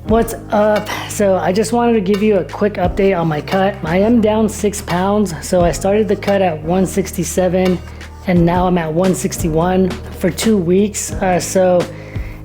What's up? So I just wanted to give you a quick update on my cut. I am down 6 pounds. So I started the cut at 167 and now I'm at 161 for 2 weeks. So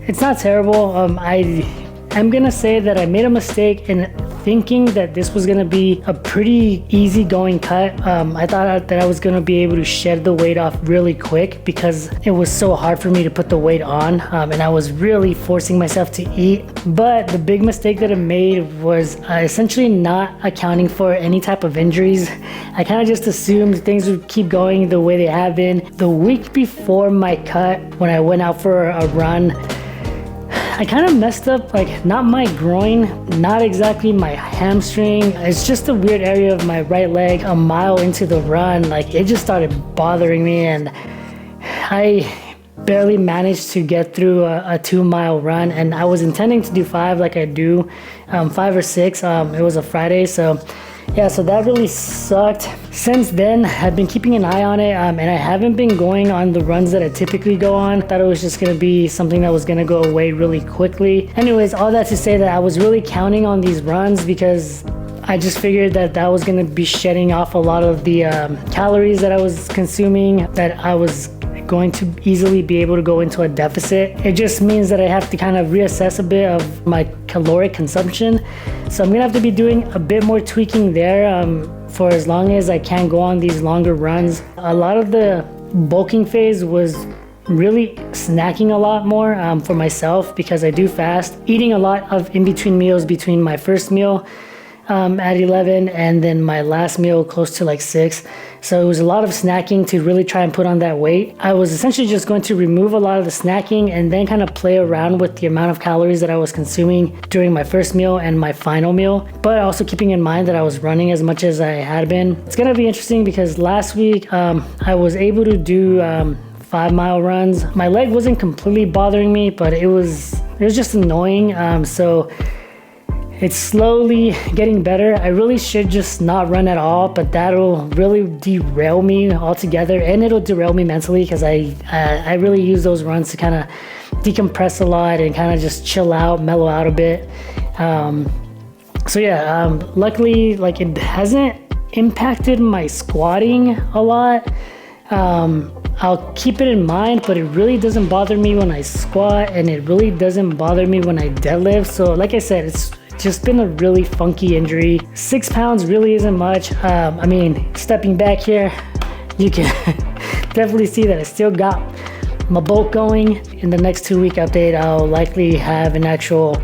it's not terrible. I'm gonna say that I made a mistake in thinking that this was gonna be a pretty easygoing cut. I thought that I was gonna be able to shed the weight off really quick because it was so hard for me to put the weight on, and I was really forcing myself to eat. But the big mistake that I made was essentially not accounting for any type of injuries. I kind of just assumed things would keep going the way they have been. The week before my cut, when I went out for a run, I kind of messed up, like not my groin, not exactly my hamstring. It's just a weird area of my right leg. A mile into the run, like it just started bothering me and I barely managed to get through a 2-mile run, and I was intending to do 5 like I do, 5 or 6. It was a Friday, so yeah, so that really sucked. Since then, I've been keeping an eye on it, and I haven't been going on the runs that I typically go on. Thought it was just gonna be something that was gonna go away really quickly. Anyways, all that to say that I was really counting on these runs because I just figured that that was gonna be shedding off a lot of the calories that I was consuming, that I was going to easily be able to go into a deficit. It just means that I have to kind of reassess a bit of my caloric consumption. So I'm gonna have to be doing a bit more tweaking there for as long as I can go on these longer runs. A lot of the bulking phase was really snacking a lot more for myself because I do fast. Eating a lot of in-between meals between my first meal at 11 and then my last meal close to like 6. So it was a lot of snacking to really try and put on that weight. I was essentially just going to remove a lot of the snacking and then kind of play around with the amount of calories that I was consuming during my first meal and my final meal, but also keeping in mind that I was running as much as I had been. It's gonna be interesting because last week I was able to do 5-mile runs. My leg wasn't completely bothering me, but it was just annoying. So it's slowly getting better. I really should just not run at all, but that'll really derail me altogether, and it'll derail me mentally because I really use those runs to kind of decompress a lot and kind of just chill out, mellow out a bit. So yeah, luckily, like it hasn't impacted my squatting a lot. I'll keep it in mind, but it really doesn't bother me when I squat, and it really doesn't bother me when I deadlift. So like I said, it's just been a really funky injury. 6 pounds really isn't much. I mean, stepping back here, you can definitely see that I still got my bulk going. In the next 2-week update, I'll likely have an actual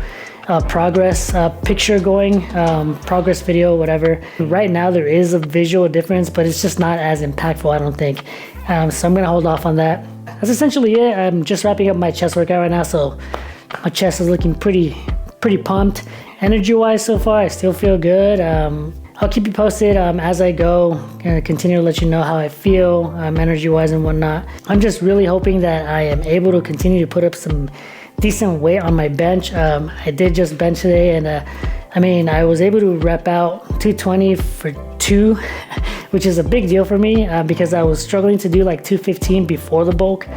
progress picture going, progress video, whatever. Right now there is a visual difference, but it's just not as impactful, I don't think. So I'm gonna hold off on that. That's essentially it. I'm just wrapping up my chest workout right now, so my chest is looking pretty pumped. Energy wise so far, I still feel good. I'll keep you posted as I go, and continue to let you know how I feel energy wise and whatnot. I'm just really hoping that I am able to continue to put up some decent weight on my bench. I did just bench today, and I mean, I was able to rep out 220 for 2, which is a big deal for me because I was struggling to do like 215 before the bulk.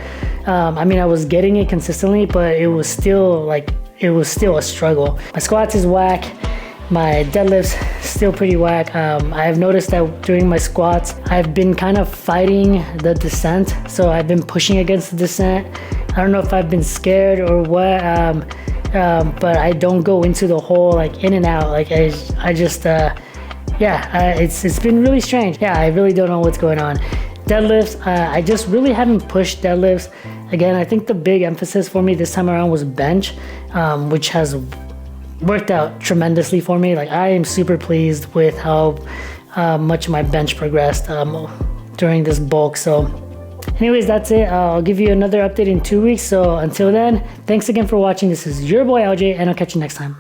I mean, I was getting it consistently, but it was still a struggle. My squats is whack. My deadlifts still pretty whack. I've noticed that during my squats, I've been kind of fighting the descent. So I've been pushing against the descent. I don't know if I've been scared or what, but I don't go into the hole like in and out. Like I just, it's been really strange. Yeah, I really don't know what's going on. Deadlifts, I just really haven't pushed deadlifts. Again, I think the big emphasis for me this time around was bench, which has worked out tremendously for me. Like I am super pleased with how much my bench progressed during this bulk. So anyways, that's it. I'll give you another update in 2 weeks. So until then, thanks again for watching. This is your boy LJ, and I'll catch you next time.